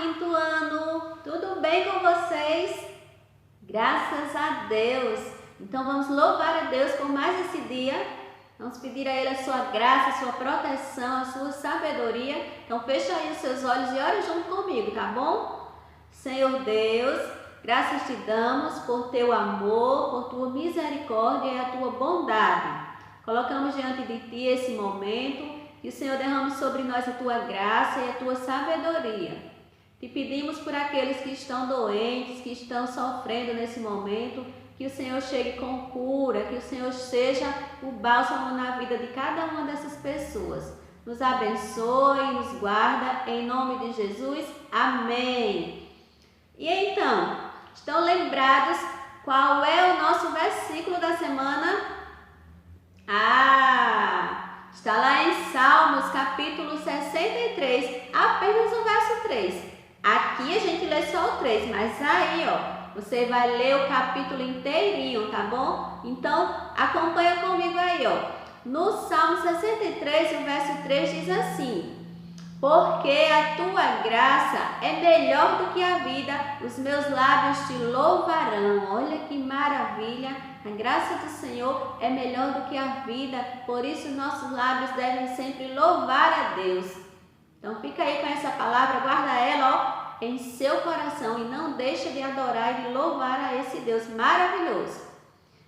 quinto ano! Tudo bem com vocês? Graças a Deus! Então vamos louvar a Deus por mais esse dia. Vamos pedir a Ele a sua graça, a sua proteção, a sua sabedoria. Então fecha aí os seus olhos e ora junto comigo, tá bom? Senhor Deus, graças te damos por teu amor, por tua misericórdia e a tua bondade. Colocamos diante de ti esse momento. Que o Senhor derrame sobre nós a tua graça e a tua sabedoria. Te pedimos por aqueles que estão doentes, que estão sofrendo nesse momento, que o Senhor chegue com cura, que o Senhor seja o bálsamo na vida de cada uma dessas pessoas. Nos abençoe, nos guarda, em nome de Jesus. Amém. E então, estão lembrados qual é o nosso versículo da semana? Está lá em Salmos, capítulo 63, apenas o verso 3. Aqui a gente lê só o 3, mas aí, você vai ler o capítulo inteirinho, tá bom? Então, acompanha comigo aí, No Salmo 63, o verso 3 diz assim: porque a tua graça é melhor do que a vida, os meus lábios te louvarão. Olha que maravilha! A graça do Senhor é melhor do que a vida, por isso nossos lábios devem sempre louvar a Deus. Então fica aí com essa palavra, guarda ela em seu coração e não deixa de adorar e de louvar a esse Deus maravilhoso.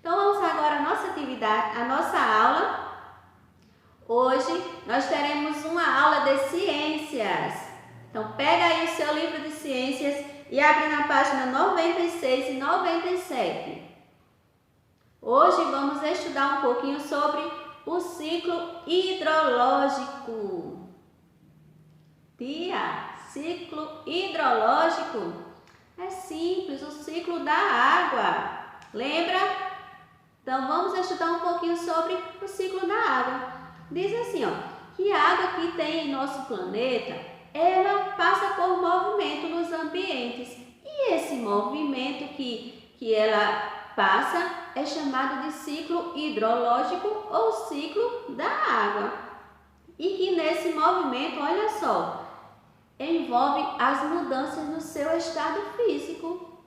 Então vamos agora à nossa atividade, à nossa aula. Hoje nós teremos uma aula de ciências. Então pega aí o seu livro de ciências e abre na página 96 e 97. Hoje vamos estudar um pouquinho sobre o ciclo hidrológico. Tia, ciclo hidrológico é simples, o ciclo da água. Lembra? Então vamos estudar um pouquinho sobre o ciclo da água. Diz assim, que a água que tem em nosso planeta, ela passa por movimento nos ambientes. E esse movimento que ela passa é chamado de ciclo hidrológico ou ciclo da água. E que nesse movimento, olha só, envolve as mudanças no seu estado físico.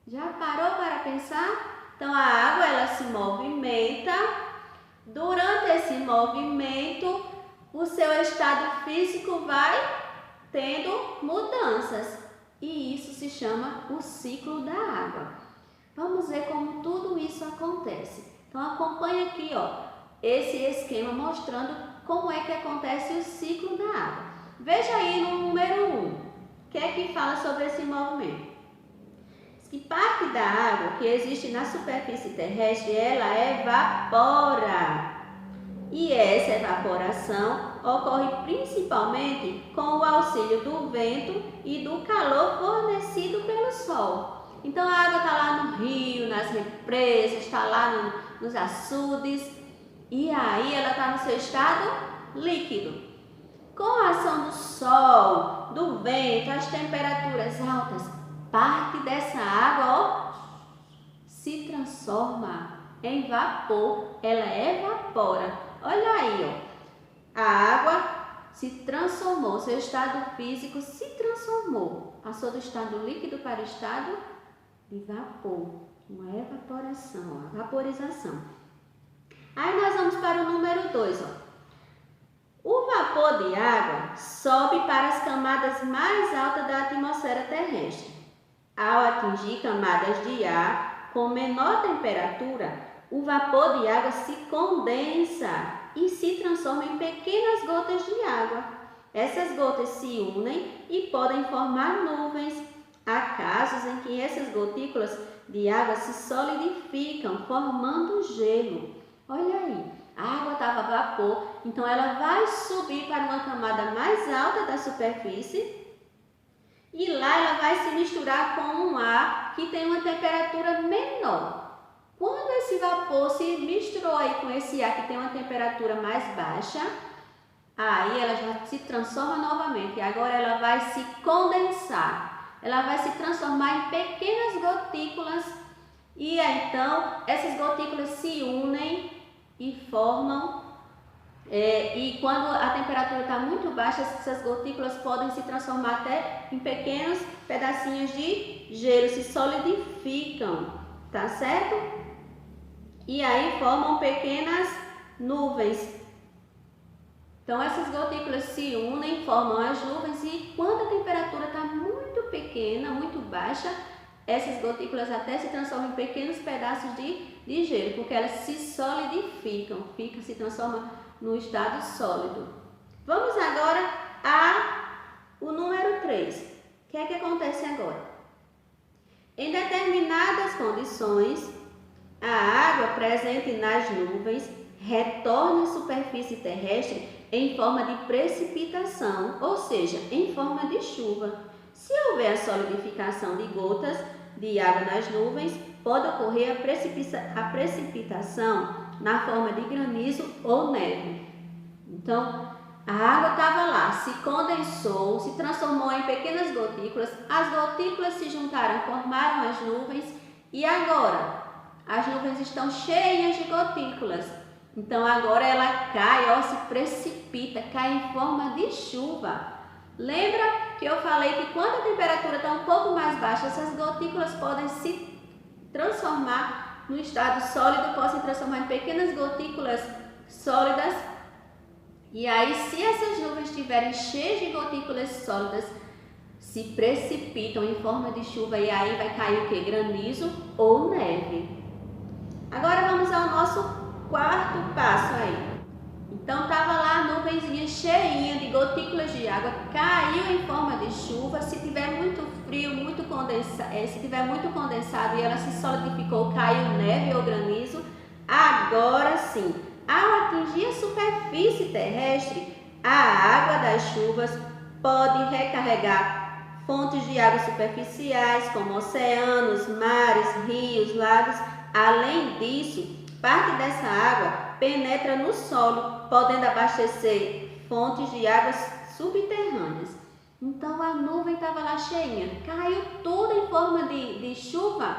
Já parou para pensar? Então a água ela se movimenta. Durante esse movimento, o seu estado físico vai tendo mudanças. E isso se chama o ciclo da água. Vamos ver como tudo isso acontece. Então acompanha aqui, esse esquema mostrando como é que acontece o ciclo da água. Veja aí no número 1. O que é que fala sobre esse movimento? Diz que parte da água que existe na superfície terrestre, ela evapora. E essa evaporação ocorre principalmente com o auxílio do vento e do calor fornecido pelo sol. Então a água está lá no rio, nas represas, está lá nos açudes e aí ela está no seu estado líquido. Com a ação do sol, do vento, as temperaturas altas, parte dessa água se transforma em vapor, ela evapora. Olha aí, a água se transformou, seu estado físico se transformou, passou do estado líquido para o estado de vapor, uma evaporação, a vaporização. Aí nós vamos para o número 2, O vapor de água sobe para as camadas mais altas da atmosfera terrestre. Ao atingir camadas de ar com menor temperatura, o vapor de água se condensa e se transforma em pequenas gotas de água. Essas gotas se unem e podem formar nuvens. Há casos em que essas gotículas de água se solidificam, formando gelo. Olha aí, a água estava a vapor, então ela vai subir para uma camada mais alta da superfície e lá ela vai se misturar com um ar que tem uma temperatura menor. Quando esse vapor se misturou aí com esse ar que tem uma temperatura mais baixa, aí ela já se transforma novamente e agora ela vai se condensar. Ela vai se transformar em pequenas gotículas e então essas gotículas se unem e formam E quando a temperatura está muito baixa, essas gotículas podem se transformar até em pequenos pedacinhos de gelo, se solidificam, tá certo? E aí formam pequenas nuvens. Então essas gotículas se unem, formam as nuvens e quando a temperatura está muito pequena, muito baixa, essas gotículas até se transformam em pequenos pedaços de gelo, porque elas se solidificam, se transformam no estado sólido. Vamos agora ao número 3. O que é que acontece agora? Em determinadas condições, a água presente nas nuvens retorna à superfície terrestre em forma de precipitação, ou seja, em forma de chuva. Se houver a solidificação de gotas de água nas nuvens, pode ocorrer a precipitação na forma de granizo ou neve. Então, a água estava lá, se condensou, se transformou em pequenas gotículas, as gotículas se juntaram, formaram as nuvens e agora as nuvens estão cheias de gotículas. Então agora ela cai, se precipita, cai em forma de chuva. Lembra que eu falei que quando a temperatura está um pouco mais baixa, essas gotículas podem se transformar no estado sólido, podem se transformar em pequenas gotículas sólidas. E aí, se essas nuvens estiverem cheias de gotículas sólidas, se precipitam em forma de chuva e aí vai cair o que? Granizo ou neve. Agora vamos ao nosso quarto passo aí. Então estava lá a nuvenzinha cheinha de gotículas de água, caiu em forma de chuva. Se tiver muito frio, se tiver muito condensado e ela se solidificou, caiu neve ou granizo. Agora sim, ao atingir a superfície terrestre, a água das chuvas pode recarregar fontes de água superficiais, como oceanos, mares, rios, lagos. Além disso, parte dessa água penetra no solo, podendo abastecer fontes de águas subterrâneas. Então a nuvem estava lá cheinha, caiu tudo em forma de chuva.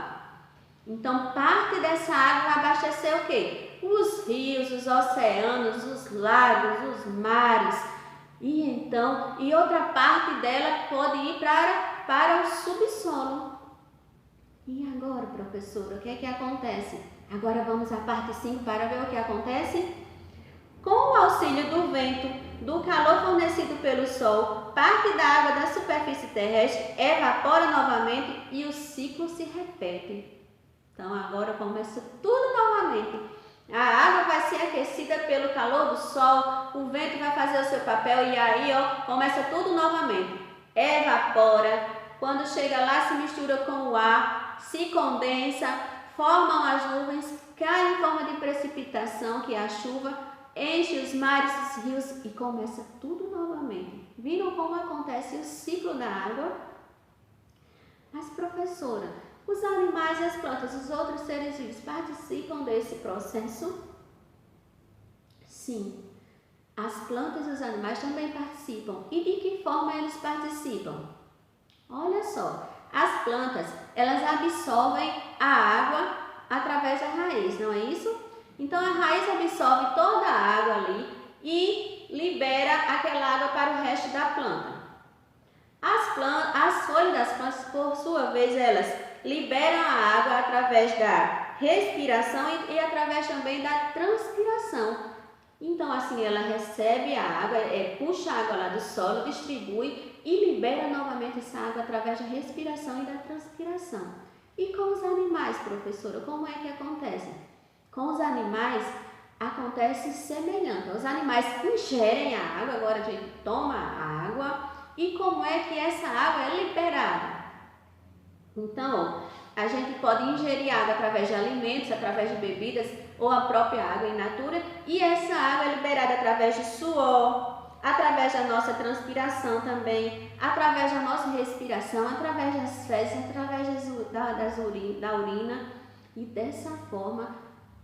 Então parte dessa água vai abastecer o quê? Os rios, os oceanos, os lagos, os mares. E outra parte dela pode ir para o subsolo. E agora, professora, o que é que acontece? Agora vamos à parte 5 para ver o que acontece. Com o auxílio do vento, do calor fornecido pelo sol, parte da água da superfície terrestre evapora novamente e o ciclo se repete. Então agora começa tudo novamente. A água vai ser aquecida pelo calor do sol, o vento vai fazer o seu papel e aí começa tudo novamente. Evapora, quando chega lá se mistura com o ar, se condensa, formam as nuvens, cai em forma de precipitação, que é a chuva, enche os mares, os rios e começa tudo novamente. Viram como acontece o ciclo da água? Mas professora, os animais e as plantas, os outros seres vivos participam desse processo? Sim, as plantas e os animais também participam. E de que forma eles participam? Olha só, as plantas, elas absorvem a água através da raiz, não é isso? Então a raiz absorve toda a água ali e libera aquela água para o resto da planta. As folhas das plantas, por sua vez, elas liberam a água através da respiração e através também da transpiração. Então assim ela recebe a água, puxa a água lá do solo, distribui e libera novamente essa água através da respiração e da transpiração. E com os animais, professora, como é que acontece? Com os animais acontece semelhante. Os animais ingerem a água, agora a gente toma a água. E como é que essa água é liberada? Então, a gente pode ingerir água através de alimentos, através de bebidas ou a própria água in natura. E essa água é liberada através de suor, através da nossa transpiração também, através da nossa respiração, através das fezes, através da urina. E dessa forma,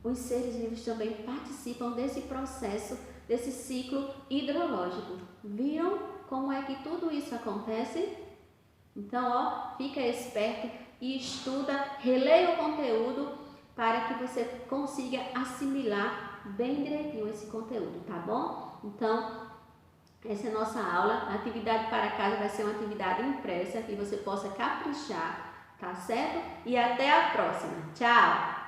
os seres vivos também participam desse processo, desse ciclo hidrológico. Viram como é que tudo isso acontece? Então, fica esperto e estuda, releia o conteúdo para que você consiga assimilar bem direitinho esse conteúdo, tá bom? Então, essa é a nossa aula. A atividade para casa vai ser uma atividade impressa que você possa caprichar, tá certo? E até a próxima. Tchau!